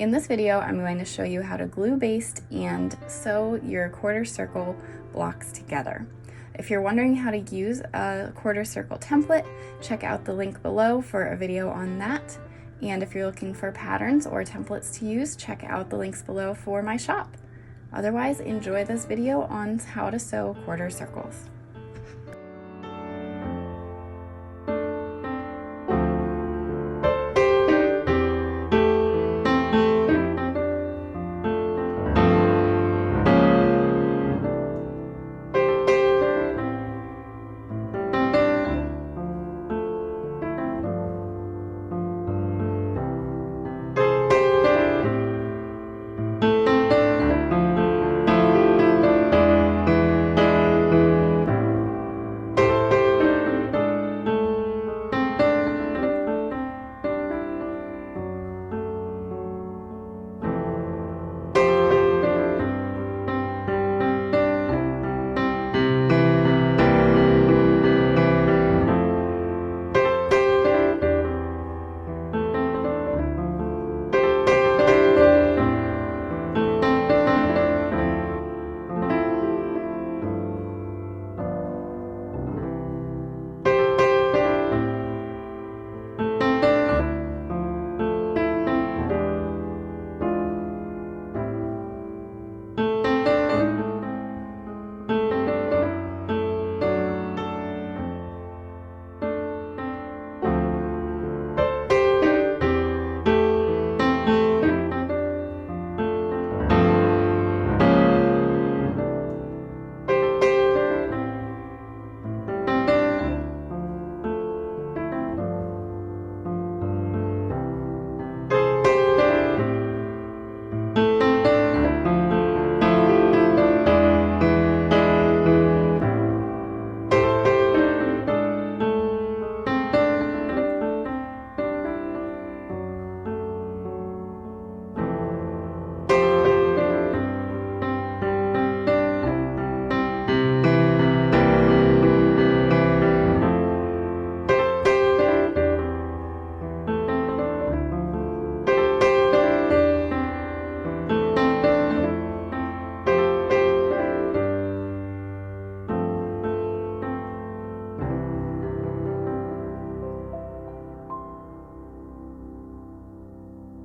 In this video, I'm going to show you how to glue baste and sew your quarter circle blocks together. If you're wondering how to use a quarter circle template, check out the link below for a video on that. And if you're looking for patterns or templates to use, check out the links below for my shop. Otherwise, enjoy this video on how to sew quarter circles.